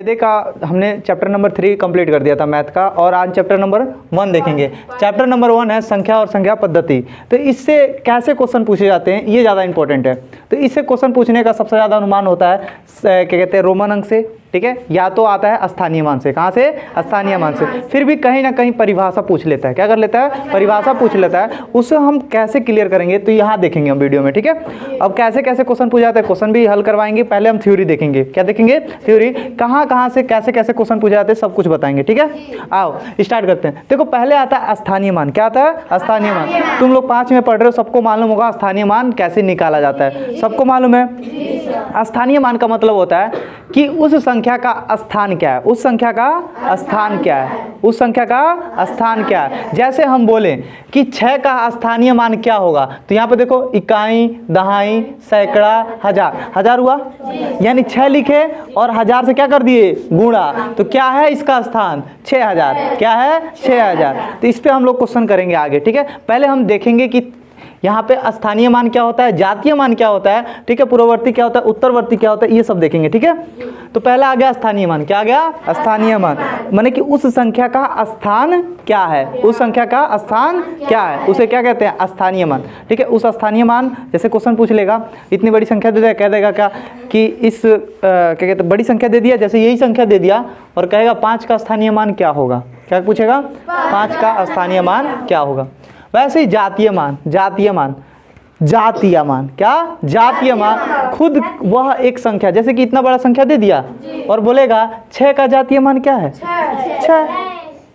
का हमने chapter number 3 complete कर दिया था मैथ का, और आज चैप्टर नंबर 1 देखेंगे। चैप्टर नंबर 1 है संख्या और संख्या पद्धति। तो इससे कैसे क्वेश्चन पूछे जाते हैं ये ज़्यादा इंपॉर्टेंट है। तो इससे क्वेश्चन पूछने का सबसे ज़्यादा अनुमान होता है क्या कहते हैं, रोमन अंक से, ठीक है, या तो आता है स्थानीय मान से। कहाँ से? स्थानीय मान से। फिर भी कहीं ना कहीं परिभाषा पूछ लेता है। क्या कर लेता है? परिभाषा पूछ लेता है। उससे हम कैसे क्लियर करेंगे तो यहाँ देखेंगे हम वीडियो में, ठीक है। अब कैसे कैसे क्वेश्चन पूछ जाते हैं, क्वेश्चन भी हल करवाएंगे। पहले हम थ्योरी देखेंगे। क्या देखेंगे? थ्योरी, कहाँ से कैसे कैसे क्वेश्चन पूछ जाते हैं सब कुछ बताएंगे, ठीक है। आओ स्टार्ट करते हैं। देखो पहले आता है स्थानीय मान। क्या आता है? स्थानीय मान। तुम लोग 5 में पढ़ रहे हो, सबको मालूम होगा स्थानीय मान कैसे निकाला जाता है, सबको मालूम है। स्थानीय मान का मतलब होता है कि उस संख्या का स्थान क्या है, उस संख्या का स्थान क्या है, उस संख्या का स्थान क्या है। जैसे हम बोलें कि 6 का स्थानीय मान क्या होगा, तो यहाँ पे देखो इकाई, दहाई, सैकड़ा, हजार। हजार हुआ, यानी 6 लिखे और 1000 से क्या कर दिए? गुणा। तो क्या है इसका स्थान? 6000। क्या है? 6000। तो इस पे हम लोग क्वेश्चन करेंगे आगे, ठीक है। पहले हम देखेंगे कि यहाँ पे स्थानीय मान क्या होता है, जातीय मान क्या होता है, ठीक है, पूर्ववर्ती क्या होता है, उत्तरवर्ती क्या होता है, ये सब देखेंगे, ठीक है। तो पहला आ गया स्थानीय मान। क्या आ गया? स्थानीय मान। माने कि उस संख्या का स्थान क्या है, उस संख्या का स्थान क्या है, उसे क्या कहते हैं? स्थानीय मान, ठीक है। उस स्थानीय मान, जैसे क्वेश्चन पूछ लेगा, इतनी बड़ी संख्या दे देगा, कह देगा क्या कि इस क्या कहते हैं, बड़ी संख्या दे दिया, जैसे यही संख्या दे दिया और कहेगा 5 का स्थानीय मान क्या होगा। क्या पूछेगा? 5 का स्थानीय मान क्या होगा। वैसे ही जातीय मान, जातीय मान, जातीय मान, क्या? जातीय मान खुद वह एक संख्या, जैसे कि इतना बड़ा संख्या दे दिया और बोलेगा 6 का जातीय मान क्या है? 6।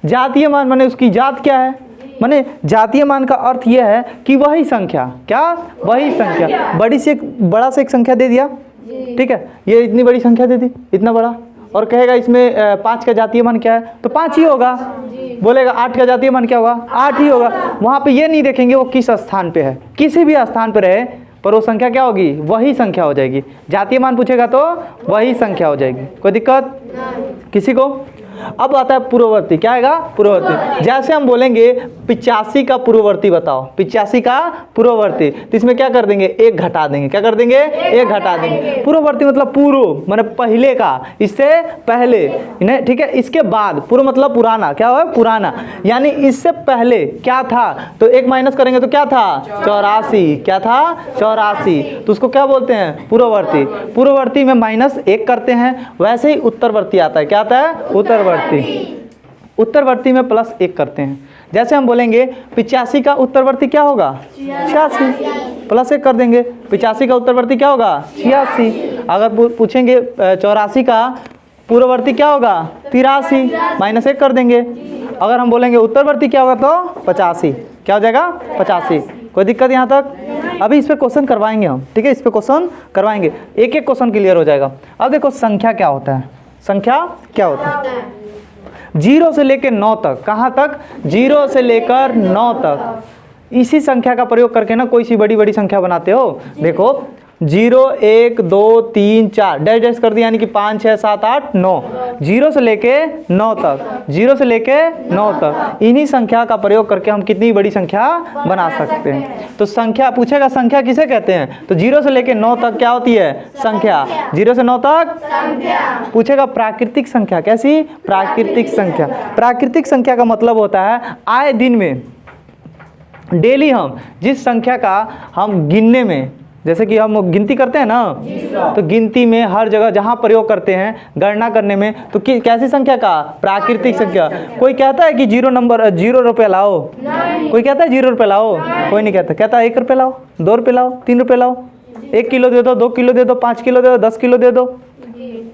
जातीय मान माने उसकी जात क्या है, माने जातीय मान का अर्थ यह है कि वही संख्या, क्या? वही संख्या। बड़ी से बड़ा से एक संख्या दे दिया, ठीक है, ये इतनी बड़ी संख्या दे दी, इतना बड़ा, और कहेगा इसमें 5 का जातीय मान क्या है, तो 5 ही होगा। बोलेगा 8 का जातीय मान क्या होगा, 8 ही होगा। वहाँ पे ये नहीं देखेंगे वो किस स्थान पे है, किसी भी स्थान पे रहे पर वो संख्या क्या होगी? वही संख्या हो जाएगी। जातीय मान पूछेगा तो वही संख्या हो जाएगी। कोई दिक्कत किसी को? अब आता है पूर्ववर्ती। क्या आएगा? पूर्ववर्ती। जैसे हम बोलेंगे 85 का पूर्ववर्ती बताओ, 85 का पूर्ववर्ती, तो इसमें क्या कर देंगे? 1 घटा देंगे। क्या कर देंगे? 1 घटा देंगे। पूर्ववर्ती मतलब पूर्व माने पहले का, इससे पहले, ठीक है। इसके बाद, पूर्व मतलब पुराना। क्या हुआ? पुराना, यानी इससे पहले क्या था, तो 1 माइनस करेंगे तो क्या था? 84। क्या था? 84। तो उसको क्या बोलते हैं? पूर्ववर्ती। पूर्ववर्ती में -1 करते हैं। वैसे ही उत्तरवर्ती आता है। क्या आता है? उत्तरवर्ती। उत्तरवर्ती में +1 करते हैं। जैसे हम बोलेंगे 85 का उत्तरवर्ती क्या होगा? 86, +1 कर देंगे। 85 का उत्तरवर्ती क्या होगा? 86। अगर पूछेंगे 84 का पूर्ववर्ती क्या होगा? 83, -1 कर देंगे। अगर हम बोलेंगे उत्तरवर्ती क्या होगा तो 85। क्या हो जाएगा? 85। कोई दिक्कत यहाँ तक? अभी इस पे क्वेश्चन करवाएंगे हम, ठीक है, इस पे क्वेश्चन करवाएंगे, एक एक क्वेश्चन क्लियर हो जाएगा। अब देखो संख्या क्या होता है, संख्या क्या होता है? 0 से लेकर 9 तक। कहाँ तक? 0 से लेकर 9 तक। इसी संख्या का प्रयोग करके ना कोई सी बड़ी बड़ी संख्या बनाते हो। देखो 0, 1, 2, 3, 4 डैश डैश कर दिया, यानी कि 5, 6, 7, 8, 9। 0 से लेके 9 तक, 0 से लेके 9 तक, इन्हीं संख्या का प्रयोग करके हम कितनी बड़ी संख्या बना सकते हैं। तो संख्या पूछेगा, संख्या किसे कहते हैं? तो 0 से लेके 9 तक क्या होती है? संख्या। 0 से 9 तक पूछेगा प्राकृतिक संख्या। कैसी? प्राकृतिक संख्या। प्राकृतिक संख्या का मतलब होता है आए दिन में, डेली हम जिस संख्या का हम गिनने में, जैसे कि हम गिनती करते हैं ना, तो गिनती में हर जगह जहाँ प्रयोग करते हैं गणना करने में, तो कैसी संख्या का? प्राकृतिक संख्या। कोई कहता है कि 0 रुपये लाओ? कोई कहता है 0 रुपये लाओ? कोई नहीं कहता। कहता है 1 रुपये लाओ, 2 रुपये लाओ, 3 रुपये लाओ, 1 किलो दे दो, 2 किलो दे दो, 5 किलो दे दो, 10 किलो दे दो,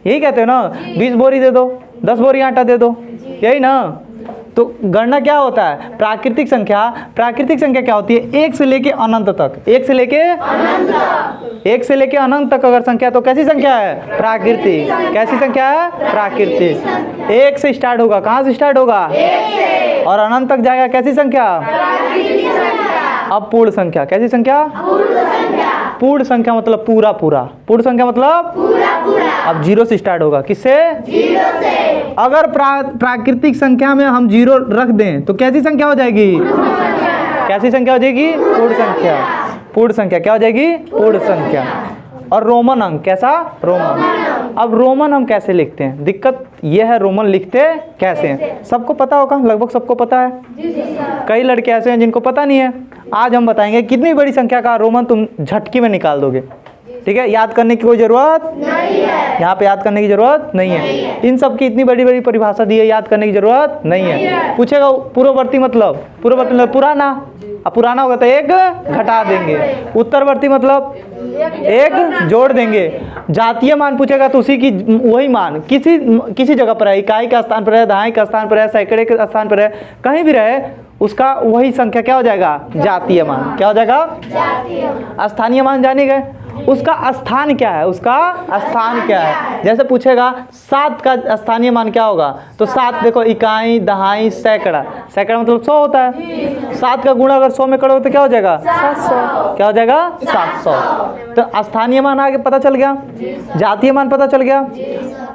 यही कहते हो ना। 20 बोरी दे दो, 10 बोरी आटा दे दो, यही ना। तो गणना क्या होता है? प्राकृतिक संख्या। प्राकृतिक संख्या क्या होती है? 1 से लेके अनंत तक। 1 से लेके अनंत तक अगर संख्या, तो कैसी संख्या है? प्राकृतिक। कैसी संख्या है? प्राकृतिक। 1 से स्टार्ट होगा। कहाँ से स्टार्ट होगा? 1 से, और अनंत तक जाएगा। कैसी संख्या? प्राकृतिक संख्या। अब पूर्ण संख्या। कैसी संख्या? पूर्ण संख्या। पूर्ण संख्या मतलब पूरा पूरा। पूर्ण संख्या मतलब पूरा पूरा। अब 0 से स्टार्ट होगा। किससे? 0 से। अगर प्राकृतिक संख्या में हम 0 रख दें तो कैसी संख्या हो जाएगी? कैसी संख्या हो जाएगी? पूर्ण संख्या। पूर्ण संख्या क्या हो जाएगी? पूर्ण संख्या। और रोमन अंक। कैसा? रोमन। अब रोमन हम कैसे लिखते हैं, दिक्कत ये है रोमन लिखते कैसे हैं। सबको पता होगा, लगभग सबको पता है। कई लड़के ऐसे हैं जिनको पता नहीं है। आज हम बताएंगे कितनी बड़ी संख्या का रोमन तुम झटकी में निकाल दोगे। ठीक है, याद करने की कोई ज़रूरत नहीं है, यहाँ पे याद करने की ज़रूरत नहीं है। इन सब की इतनी बड़ी बड़ी परिभाषा दी है, याद करने की ज़रूरत नहीं है। पूछेगा पूर्ववर्ती मतलब, पूर्ववर्ती मतलब पुराना, अब पुराना होगा तो एक घटा देंगे। उत्तरवर्ती मतलब एक जोड़ देंगे। जातीय मान पूछेगा तो उसी की वही मान किसी जगह पर है, इकाई के स्थान पर है, दहाई के स्थान पर है, सैकड़े के स्थान पर है, कहीं भी रहे उसका वही संख्या क्या हो जाएगा, जातीय मान। क्या हो जाएगा, स्थानीय मान। जानी गए, उसका स्थान क्या है, उसका स्थान क्या है। जैसे पूछेगा 7 का स्थानीय मान क्या होगा, तो 7 देखो इकाई, दहाई, सैकड़ा। सैकड़ा मतलब 100 होता है। 7 का गुणा अगर 100 में करोगे तो क्या हो जाएगा, 700। क्या हो जाएगा, 700। तो स्थानीय मान आगे पता चल गया, जातीय मान पता चल गया,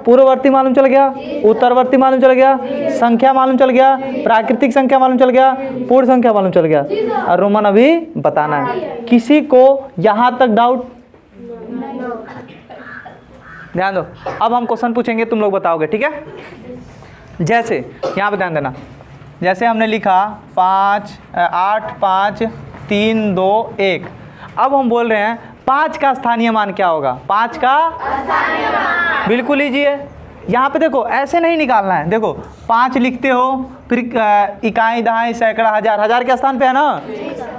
पूर्ववर्ती मालूम चल गया, उत्तरवर्ती मालूम चल गया, संख्या मालूम चल गया, प्राकृतिक संख्या मालूम चल गया, पूर्ण संख्या मालूम चल गया। और रोमन अभी बताना है। किसी को यहाँ तक डाउट? ध्यान दो, अब हम क्वेश्चन पूछेंगे, तुम लोग बताओगे। ठीक है, जैसे यहाँ पे ध्यान देना, जैसे हमने लिखा 8 5 3 2 1। अब हम बोल रहे हैं 5 का स्थानीय मान क्या होगा, 5 का स्थानीय मान। बिल्कुल लीजिए, यहाँ पे देखो ऐसे नहीं निकालना है। देखो 5 लिखते हो, फिर इकाई, दहाई, सैकड़ा, हजार, हजार के स्थान पे है ना,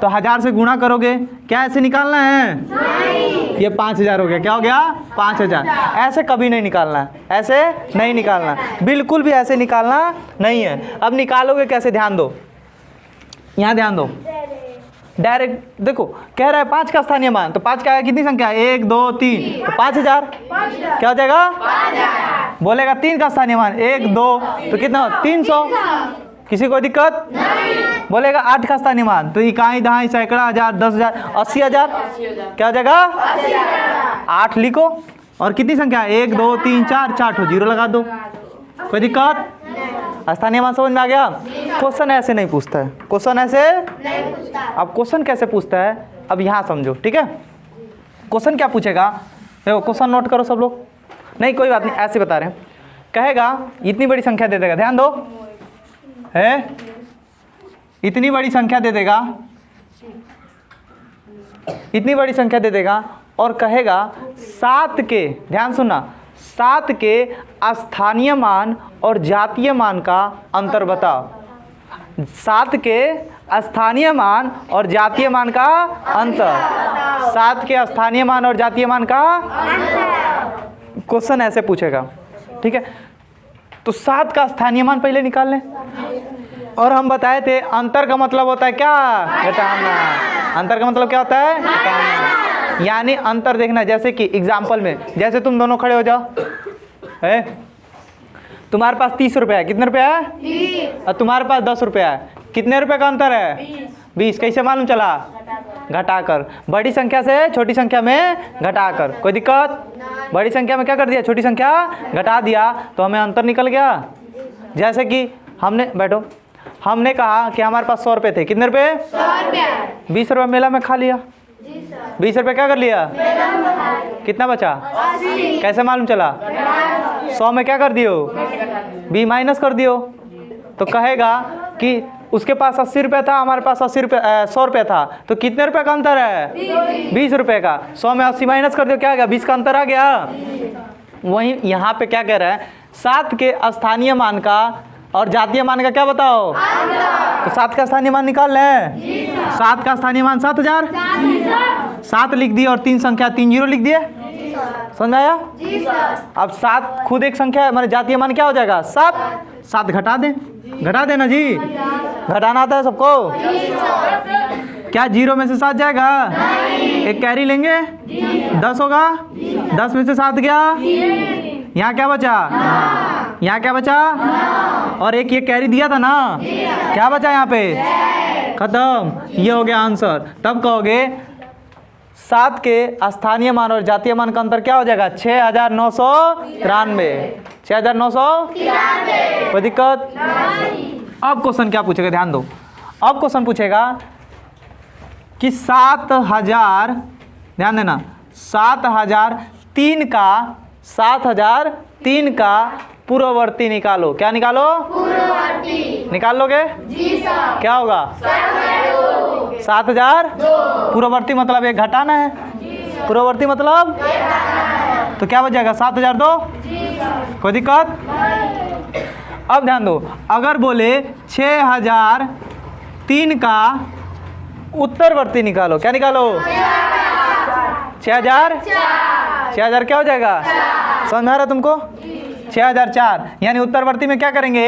तो 1000 से गुणा करोगे। क्या ऐसे निकालना है, नहीं। ये 5000 हो गया। क्या हो गया, 5000। ऐसे कभी नहीं निकालना है, ऐसे नहीं निकालना, बिल्कुल भी ऐसे निकालना नहीं है। अब निकालोगे कैसे, ध्यान दो, यहाँ ध्यान दो। डायरेक्ट देखो, कह रहा है 5 का स्थानीय मान, तो 5 का कितनी संख्या है, 1 2 3, तो 5000। क्या हो जाएगा, 5000। बोलेगा 3 का स्थानीय मान 1 2, तो कितना, 300। किसी को दिक्कत नहीं। बोलेगा 8 का स्थानीय मान, तो इकाई, दहाई, सैकड़ा, हजार, 10,000, 80,000। क्या हो जाएगा, 8 लिखो। और कितनी संख्या है, 1 2 3 4, 4 ठो जीरो लगा दो। कोई दिक्कत, स्थानीय मान समझ में आ गया। क्वेश्चन ऐसे नहीं पूछता है, क्वेश्चन ऐसे नहीं पूछता। अब क्वेश्चन कैसे पूछता है, अब यहाँ समझो। ठीक है, क्वेश्चन क्या पूछेगा, देखो क्वेश्चन नोट करो सब लोग। नहीं कोई बात नहीं, ऐसे बता रहे हैं। कहेगा इतनी बड़ी संख्या दे देगा, ध्यान दो, है इतनी बड़ी संख्या दे देगा, इतनी बड़ी संख्या दे देगा, और कहेगा 7 के, ध्यान सुनना, 7 के स्थानीय मान और जातीय मान का अंतर बताओ। 7 के स्थानीय मान और जातीय मान का अंतर। 7 के स्थानीय मान और जातीय मान का क्वेश्चन ऐसे पूछेगा। ठीक है, तो 7 का स्थानीय मान पहले निकाल लें। और हम बताए थे अंतर का मतलब होता है क्या, घटाना। अंतर का मतलब क्या होता है, घटाना। यानी अंतर देखना, जैसे कि एग्जाम्पल में, जैसे तुम दोनों खड़े हो जाओ, है तुम्हारे पास 30 रुपया है, कितने रुपया है, 30। और तुम्हारे पास 10 रुपया है, कितने रुपए का अंतर है, 20। कैसे मालूम चला, घटाकर, बड़ी संख्या से छोटी संख्या में घटाकर। कोई दिक्कत, बड़ी संख्या में क्या कर दिया, छोटी संख्या घटा दिया, तो हमें अंतर निकल गया। जैसे कि हमने, बैठो, हमने कहा कि हमारे पास 100 रुपये थे, कितने रुपए, 100 रुपया। 20 रुपये मेला में खा लिया, 20 रुपये क्या कर लिया, कितना बचा, 80। कैसे मालूम चला, 100 में क्या कर दियो, 20 माइनस कर दियो। तो कहेगा कि उसके पास 80 रुपये था, हमारे पास 100 रुपये था, तो कितने रुपए का अंतर है, 20 रुपये का। 100 में 80 माइनस कर दियो, क्या आ गया, 20 का अंतर आ गया। वहीं यहाँ पे क्या कह रहा है, 7 के स्थानीय मान का और जातीय मान का क्या बताओ, तो 7 का स्थानीय मान निकाल लें। 7 का स्थानीय मान 7000, 7 लिख दिए और 3 संख्या 3 जीरो लिख दिए। समझ में आया, अब 7 खुद एक संख्या है, मतलब जातीय मान क्या हो जाएगा, 7 घटा दें, घटा देना जी, घटाना आता है सबको। क्या 0 में से 7 जाएगा, एक कैरी लेंगे, 10 होगा, 10 में से 7 गया, यहाँ क्या बचा, यहाँ क्या बचा, और एक ये कैरी दिया था ना, क्या बचा यहाँ पे, खत्म। ये हो गया आंसर। तब कहोगे 7 के स्थानीय मान और जातीय मान का अंतर क्या हो जाएगा, 6993। 6993। कोई दिक्कत, अब क्वेश्चन क्या पूछेगा, ध्यान दो। अब क्वेश्चन पूछेगा कि 7000, ध्यान देना, 7003 का 7003 का पूर्ववर्ती निकालो। क्या निकालो? पूर्ववर्ती। निकाल लोगे? जी सर। क्या होगा? 7000। पूर्ववर्ती मतलब एक घटाना है, पूर्ववर्ती मतलब तो क्या बच जाएगा? 7002। कोई दिक्कत? अब ध्यान दो, अगर बोले 6003 का उत्तरवर्ती निकालो। क्या निकालो? 6000। 6000 क्या हो जाएगा? समझ में आ रहा तुमको? 6004 यानी उत्तरवर्ती में क्या करेंगे?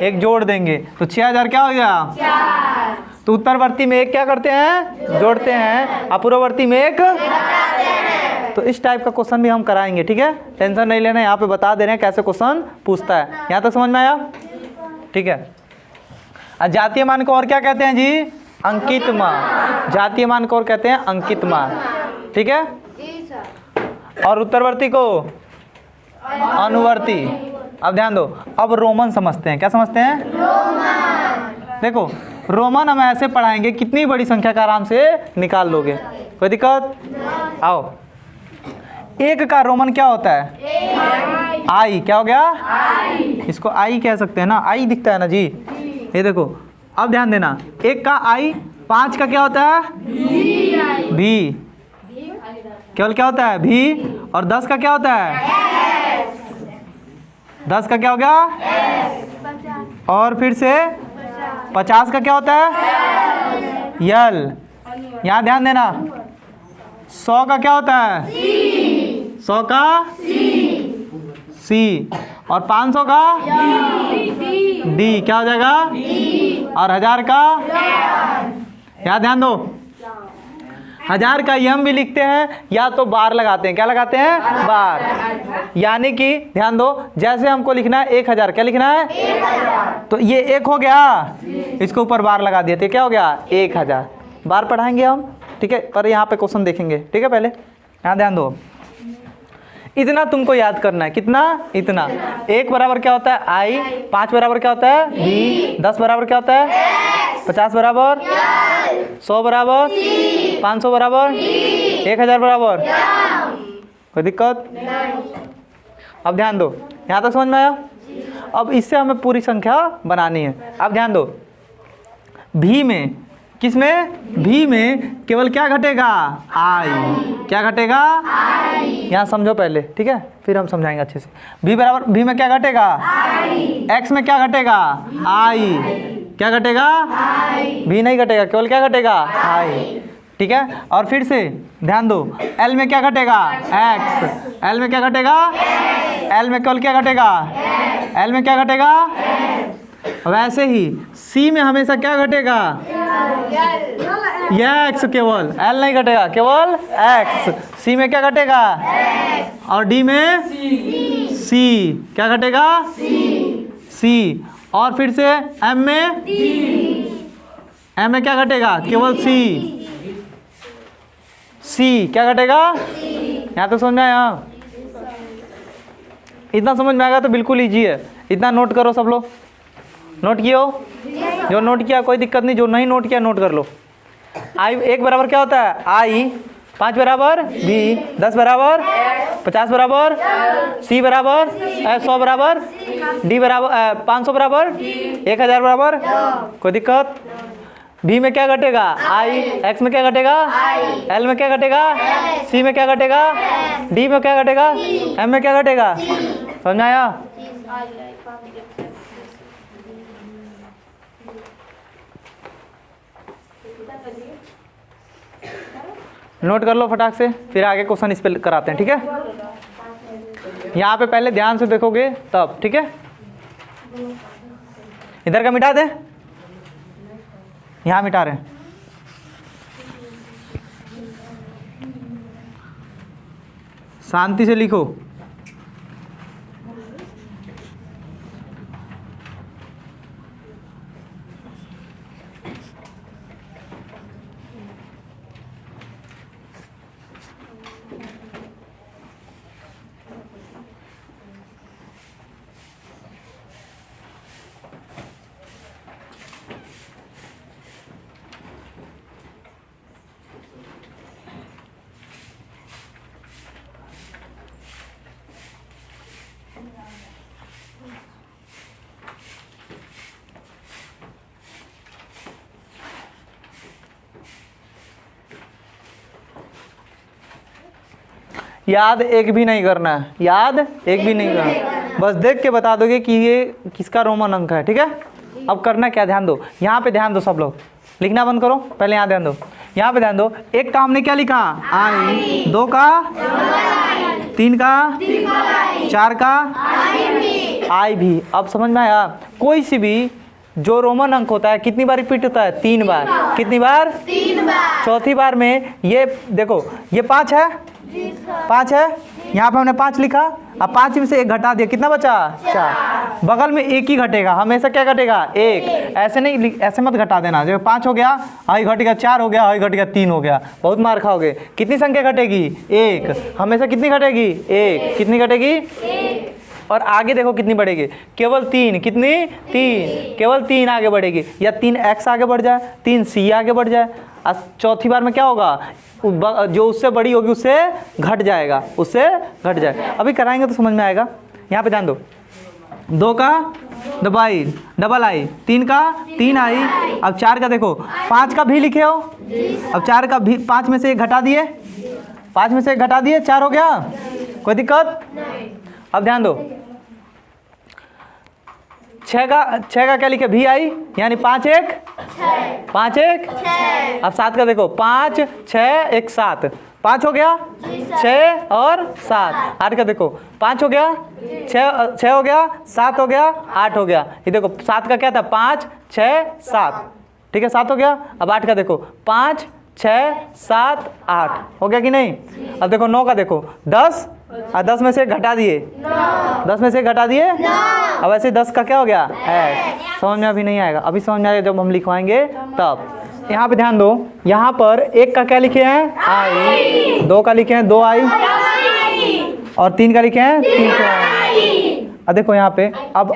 एक जोड़ देंगे तो 6000 क्या हो गया? तो उत्तरवर्ती में एक क्या करते हैं? जोड़ते हैं। अपूर्ववर्ती में एक। तो इस टाइप का क्वेश्चन भी हम कराएंगे, ठीक है, टेंशन नहीं लेना। यहाँ पे बता दे रहे हैं कैसे क्वेश्चन पूछता है। यहाँ तक समझ में आया? ठीक है। जातीय मान को और क्या कहते हैं जी? अंकित मान। जातीय मान को और कहते हैं अंकित मान, ठीक है। और उत्तरवर्ती को अनुवर्ती। अब ध्यान दो, अब रोमन समझते हैं। क्या समझते हैं? रोमन। देखो रोमन हम ऐसे पढ़ाएंगे, कितनी बड़ी संख्या का आराम से निकाल लोगे, कोई दिक्कत? आओ, एक का रोमन क्या होता है? आई। क्या हो गया? आई। इसको आई कह सकते हैं ना, आई दिखता है ना जी, ये देखो। अब ध्यान देना, एक का आई, 5 का क्या होता है? भी। केवल क्या होता है? भी। और 10 का क्या होता है? 10 का क्या हो गया? और फिर से 50 का क्या होता है? यल। यहाँ ध्यान देना, 100 का क्या होता है? 100 का सी। और 500 का डी। क्या हो जाएगा? और 1000 का? यहाँ ध्यान दो, 1000 का यम भी लिखते हैं या तो बार लगाते हैं। क्या लगाते हैं? बार। यानी कि ध्यान दो, जैसे हमको लिखना है 1000, क्या लिखना है? 1000। तो ये एक हो गया, इसके ऊपर बार लगा दिए थे, क्या हो गया? 1000। बार पढ़ाएंगे हम, ठीक है, पर यहाँ पे क्वेश्चन देखेंगे, ठीक है। पहले यहाँ ध्यान दो, इतना तुमको याद करना है। कितना? इतना। 1 बराबर क्या होता है? आई। 5 बराबर क्या होता है? भी। 10 बराबर क्या होता है? 50 बराबर? 100 बराबर? 500 बराबर? 1000 बराबर? कोई दिक्कत? अब ध्यान दो, यहाँ तक समझ में आया? अब इससे हमें पूरी संख्या बनानी है। अब ध्यान दो, भी में, किसमें? भी में केवल क्या घटेगा? आई। क्या घटेगा? आई। यहाँ समझो पहले, ठीक है, फिर हम समझाएंगे अच्छे से। भी बराबर, भी में क्या घटेगा? आई। एक्स में क्या घटेगा? आई। क्या घटेगा? आई। भी नहीं घटेगा, केवल क्या घटेगा? आई, ठीक है। और फिर से ध्यान दो, एल में क्या घटेगा? एक्स। एल में क्या घटेगा? एल में केवल क्या घटेगा? एल में क्या घटेगा? वैसे ही सी में हमेशा क्या घटेगा? एक्स। केवल एल नहीं घटेगा, केवल एक्स। सी में क्या घटेगा? और डी में सी। क्या घटेगा? सी। और फिर से एम में? एम में क्या घटेगा? केवल सी। सी क्या घटेगा? यहाँ तो समझ में आया? इतना समझ में आएगा तो बिल्कुल ईजी है। इतना नोट करो सब लोग। नोट कियो? जो नोट किया कोई दिक्कत नहीं, जो नहीं नोट किया नोट कर लो। आई 1 बराबर क्या होता है? आई। 5 बराबर? भी। 10 बराबर? 50 बराबर? सी बराबर? 100 बराबर? डी बराबर? 500 बराबर? 1000 बराबर? कोई दिक्कत? भी में क्या घटेगा? आई। एक्स में क्या घटेगा? एल में क्या घटेगा? सी में क्या घटेगा? डी में क्या घटेगा? एम में क्या घटेगा? समझ में आया? नोट कर लो फटाक से, फिर आगे क्वेश्चन इस पे कराते हैं, ठीक है। यहाँ पे पहले ध्यान से देखोगे तब, ठीक है। इधर का मिटा दें, यहाँ मिटा रहे हैं। शांति से लिखो। याद एक भी नहीं करना है, याद एक भी नहीं करना, बस देख के बता दोगे कि ये किसका रोमन अंक है, ठीक है। अब करना क्या, ध्यान दो, यहाँ पे ध्यान दो सब लोग, लिखना बंद करो, पहले यहाँ ध्यान दो, यहाँ पे ध्यान दो। एक का हमने क्या लिखा, आई, दो का, तीन का, चार का, आई भी। अब समझ में आया, कोई सी भी जो रोमन अंक होता है कितनी बार रिपीट होता है, 3 बार। कितनी बार, 3 बार। चौथी बार में ये देखो, ये 5 है, 5 है, यहाँ पे हमने 5 लिखा, अब 5 में से 1 घटा दिया, कितना बचा, 4। बगल में 1 ही घटेगा, हमेशा क्या घटेगा, 1। ऐसे नहीं, ऐसे मत घटा देना, जब 5 हो गया आई घटेगा, 4 हो गया आई घटेगा, 3 हो गया, बहुत मार खाओगे। कितनी संख्या घटेगी, 1, हमेशा कितनी घटेगी, 1। कितनी घटेगी, 1। और आगे देखो कितनी बढ़ेगी, केवल 3। कितनी, 3, केवल 3 आगे बढ़ेगी, या 3x आगे बढ़ जाए, 3c आगे बढ़ जाए। चौथी बार में क्या होगा, जो उससे बड़ी होगी उससे घट जाएगा, उससे घट जाएगा। अभी कराएंगे तो समझ में आएगा। यहाँ पे ध्यान दो, 2 का डबल आई, 3 का 3 आई। अब 4 का देखो, 5 का भी लिखे हो, अब 4 का भी, 5 में से 1 घटा दिए, 5 में से 1 घटा दिए, 4 हो गया, कोई दिक्कत। अब ध्यान दो, 6 का क्या लिखे, भी आई, यानी 5 1 6। अब 7 का देखो, 5 6 1 7, 5 हो गया, 6 और 7। 8 का देखो, 5 हो गया, 6 हो गया, 7 हो गया, 8 हो गया। ये देखो 7 का क्या था, 5 6 7, ठीक है, 7 हो गया। अब 8 का देखो, 5 6 7 8, हो गया कि नहीं। अब देखो 9 का देखो, 10 और 10 में से घटा दिए, 10 में से घटा दिए, अब ऐसे 10 का क्या हो गया, है। समझ में अभी नहीं आएगा, अभी समझ में आएगा जब हम लिखवाएंगे तब। यहाँ पे ध्यान दो, यहाँ पर 1 का क्या लिखे हैं, आई, 2 का लिखे हैं 2 आई, और 3 का लिखे हैं 3 आई। अब देखो यहाँ पे, अब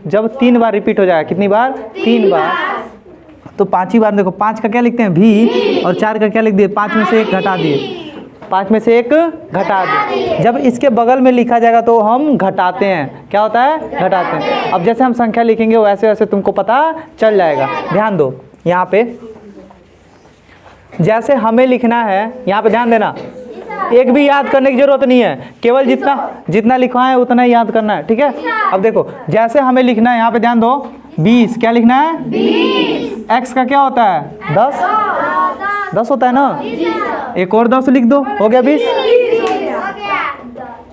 जब 3 बार रिपीट हो जाएगा, कितनी बार, 3 बार, तो 5ही बार देखो, 5 का क्या लिखते हैं, भी, और 4 का क्या लिख दिए, 5 में से 1 घटा दिए, 5 में से 1 घटा दिए। जब इसके बगल में लिखा जाएगा तो हम घटाते हैं, क्या होता है, घटाते हैं। अब जैसे हम संख्या लिखेंगे वैसे वैसे तुमको पता चल जाएगा। ध्यान दो, यहाँ पे जैसे हमें लिखना है, यहाँ पे ध्यान देना, एक भी याद करने की जरूरत नहीं है, केवल जितना लिखवाएं उतना ही याद करना है, ठीक है। अब देखो जैसे हमें लिखना है, यहाँ पे ध्यान दो, 20 क्या लिखना है, 20। x का क्या होता है, 10 होता है ना, एक और 10 लिख दो, हो गया 20,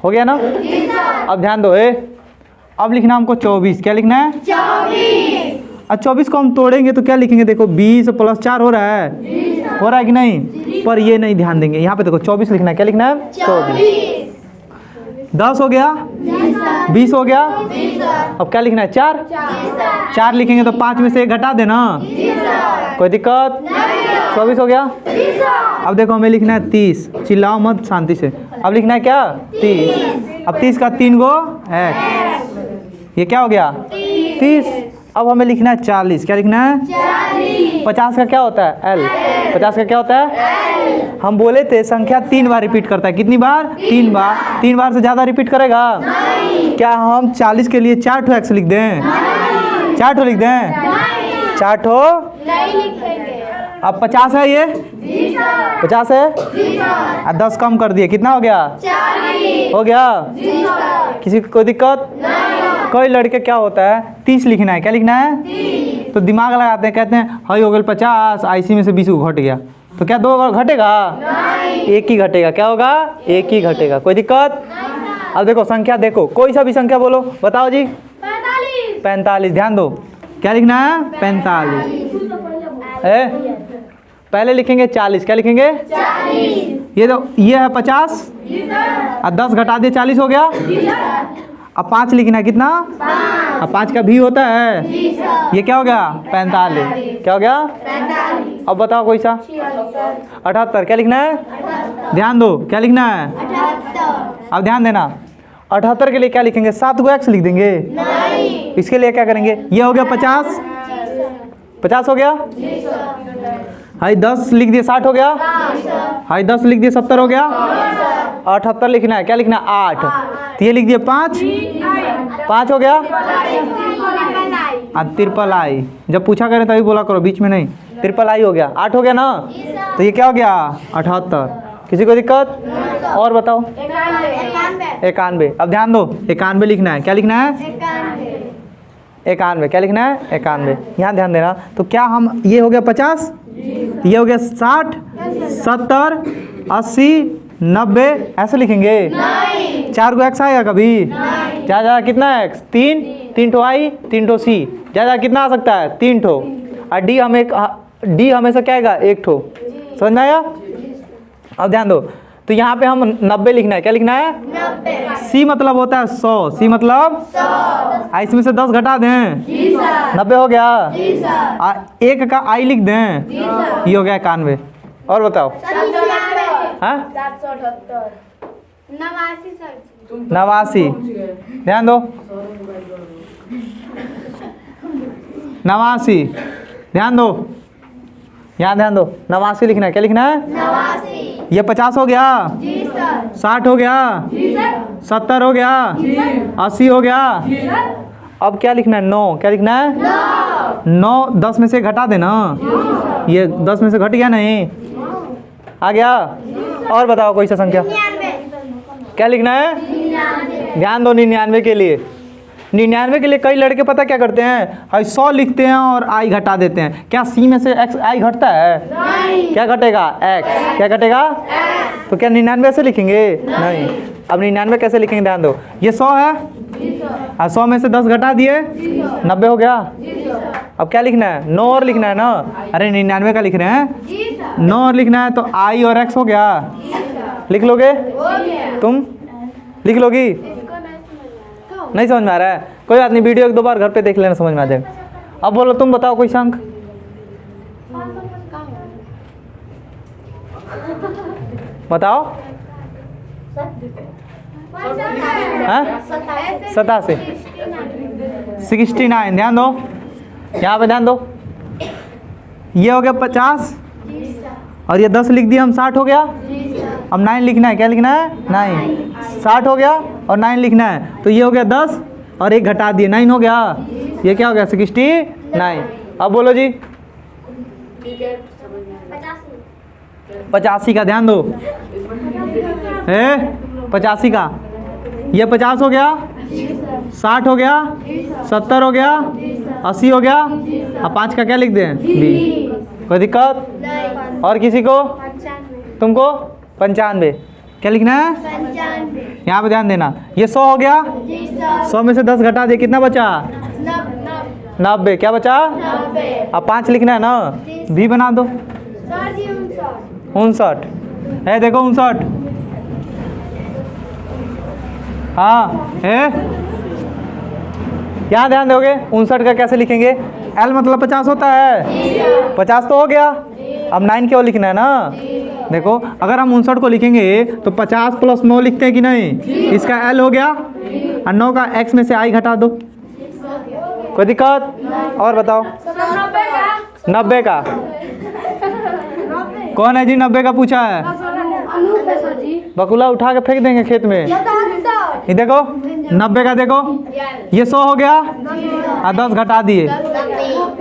हो गया ना। अब ध्यान दो, अब लिखना हमको 24, क्या लिखना है, 24। अब 24 को हम तोड़ेंगे तो क्या लिखेंगे, देखो 20 + 4 हो रहा है, हो रहा है कि नहीं, पर ये नहीं ध्यान देंगे। यहाँ पे देखो 24 लिखना है, क्या लिखना है, 24। 10 हो गया, 20 हो गया, अब क्या लिखना है, 4 लिखेंगे तो 5 में से 1 घटा देना, कोई दिक्कत। 24 हो गया। अब देखो हमें लिखना है 30, चिल्लाओ मत, शांति से। अब लिखना है क्या, 30। अब 30 का 3 गो x, ये क्या हो गया, 30। अब हमें लिखना है 40, क्या लिखना है, 40। 50 का क्या होता है, l, 50 का क्या होता है, हम बोले थे संख्या 3 बार रिपीट करता है, कितनी बार, 3 बार। 3 बार से ज़्यादा रिपीट करेगा नहीं। क्या हम 40 के लिए 4 ठो x लिख दें, 4 ठो लिख दें, 4 ठो नहीं लिखेंगे। अब 50 है, ये 50 है, 10 कम कर दिए, कितना हो गया, 40 हो गया। किसी को कोई दिक्कत नहीं। कोई लड़के क्या होता है 30 लिखना है, क्या लिखना है, 30। तो दिमाग लगाते हैं, कहते हैं हाई हो गया 50, IC में से 20 को घट गया, तो क्या 2 घटेगा नहीं, 1 ही घटेगा, क्या होगा, 1 ही घटेगा, कोई दिक्कत। अब देखो संख्या, देखो कोई सा भी संख्या बोलो, बताओ जी, 45। ध्यान दो, क्या लिखना है, 45 है। पहले लिखेंगे 40, क्या लिखेंगे, 40। ये है 50, और 10 घटा दिए, 40 हो गया। अब 5 लिखना है, कितना, 5। अब 5 का भी होता है, ये क्या हो गया, 45। क्या हो गया, 45। अब बताओ कोई सा, 78, क्या लिखना है, ध्यान दो, क्या लिखना है, 78। अब ध्यान देना, 78 के लिए क्या लिखेंगे, 7 को x लिख देंगे नहीं। इसके लिए क्या करेंगे, ये हो गया 50 हो गया, हाई 10 लिख दिए, 60 हो गया, हाई 10 लिख दिए, 70 हो गया। 78 लिखना है, क्या लिखना है 8, तो ये लिख दिए 5, 5 हो गया, ट्रिपल आई, जब पूछा करें तभी बोला करो, बीच में नहीं। ट्रिपल आई हो गया, 8 हो गया ना, तो ये क्या हो गया 78। किसी को दिक्कत? और बताओ 91। अब ध्यान दो 91 लिखना है, क्या लिखना है 91, क्या लिखना है 91, यहाँ ध्यान देना। तो क्या हम, ये हो गया 50, ये हो गया 60, 70, 80, 90, ऐसे लिखेंगे? 4 को एक्स आएगा कभी? ज़्यादा कितना है एक्स? 3 ठो आई, 3 ठो सी, ज़्यादा कितना आ सकता है 3 ठो, और डी हमेशा क्या आएगा 1 ठो, समझ में आया? अब ध्यान दो, तो यहाँ पे हम 90 लिखना है, क्या लिखना है 90। सी मतलब होता है 100, सी मतलब 100, इसमें से 10 घटा दें 90 हो गया, 1 का आई लिख दें, ये हो गया 91। और बताओ 89, ध्यान दो 89, ध्यान दो, यहाँ ध्यान दो 89 लिखना है, क्या लिखना है 89। ये 50 हो गया, 60 हो गया, 70 हो गया, 80 हो गया, अब क्या लिखना है 9, क्या लिखना है 9, 10 में से घटा देना, ये 10 में से घट गया नहीं, आ गया। और बताओ कोई सा संख्या, क्या लिखना है, ध्यान दो 99 के लिए, 99 के लिए कई लड़के पता क्या करते हैं, 100 लिखते हैं और आई घटा देते हैं। क्या सी में से एक्स आई घटता है? नहीं। क्या घटेगा एक्स, क्या घटेगा? तो क्या 99 ऐसे लिखेंगे? नहीं। अब 99 कैसे लिखेंगे, ध्यान दो, ये 100 है, 100 में से 10 घटा दिए 90 हो गया। अब क्या लिखना है 9 और लिखना है ना, अरे 99 का लिख रहे हैं, 9 और लिखना है, तो आई और एक्स हो गया, लिख लोगे? तुम लिख लोगी? नहीं समझ में आ रहा है, कोई बात नहीं, वीडियो 1-2 बार घर पे देख लेना, समझ में आ जाएगा। अब बोलो तुम बताओ कोई अंक, बताओ। 87, 69, ध्यान दो, यहाँ पे ध्यान दो, ये हो गया 50 और ये 10 लिख दिया हम, 60 हो गया। अब 9 लिखना है, क्या लिखना है 9, 60 हो गया और 9 लिखना है, तो ये हो गया 10 और 1 घटा दिए 9 हो गया, ये क्या हो गया 69। अब बोलो जी 85 का, ध्यान दो 85 का, ये 50 हो गया, 60 हो गया, 70 हो गया, 80 हो गया, अब 5 का क्या लिख दें बी, कोई दिक्कत? और किसी को? तुमको 95, क्या लिखना है यहाँ पे ध्यान देना, ये 100 हो गया, 100 में से 10 घटा दिए, कितना बचा 90, क्या बचा? अब 5 लिखना है ना, भी बना दो 59 है, देखो 59, हाँ है, यहाँ ध्यान दोगे 59 का कैसे लिखेंगे, एल मतलब 50 होता है, 50 तो हो गया, अब 9 क्यों लिखना है ना, देखो अगर हम 59 को लिखेंगे तो 50 + 9 लिखते हैं कि नहीं, इसका एल हो गया और 9 का एक्स में से आई घटा दो, कोई दिक्कत? और बताओ 90 का, कौन है जी 90 का पूछा है, बकुला उठा के फेंक देंगे खेत में। ये देखो 90 का, देखो ये 100 हो गया और 10 घटा दिए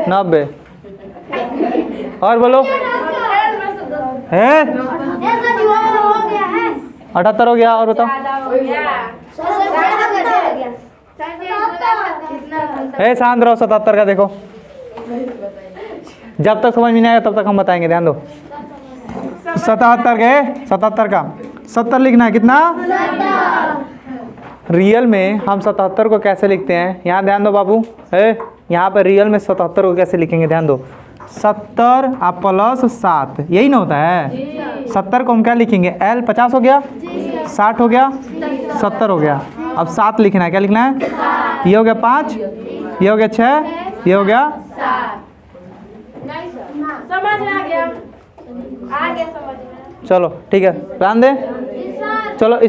90। और बोलो है 78 हो गया, और बताओ है शांत रहो। 77 का देखो, जब तक समझ में नहीं आएगा तब तक हम बताएंगे, ध्यान दो। 77 के 77 का 70 लिखना है, कितना रियल में हम 77 को कैसे लिखते हैं, यहाँ ध्यान दो बाबू, है यहाँ पर रियल में 77 को कैसे लिखेंगे, ध्यान दो 70 + 7, यही ना होता है। 70 को हम क्या लिखेंगे, एल 50 हो गया, 60 हो गया, 70 हो गया, अब 7 लिखना है, क्या लिखना है, ये हो गया 5, ये हो गया 6, ये हो गया 7। समझ आ गया समझ में। चलो ठीक है, ध्यान दें, चलो इस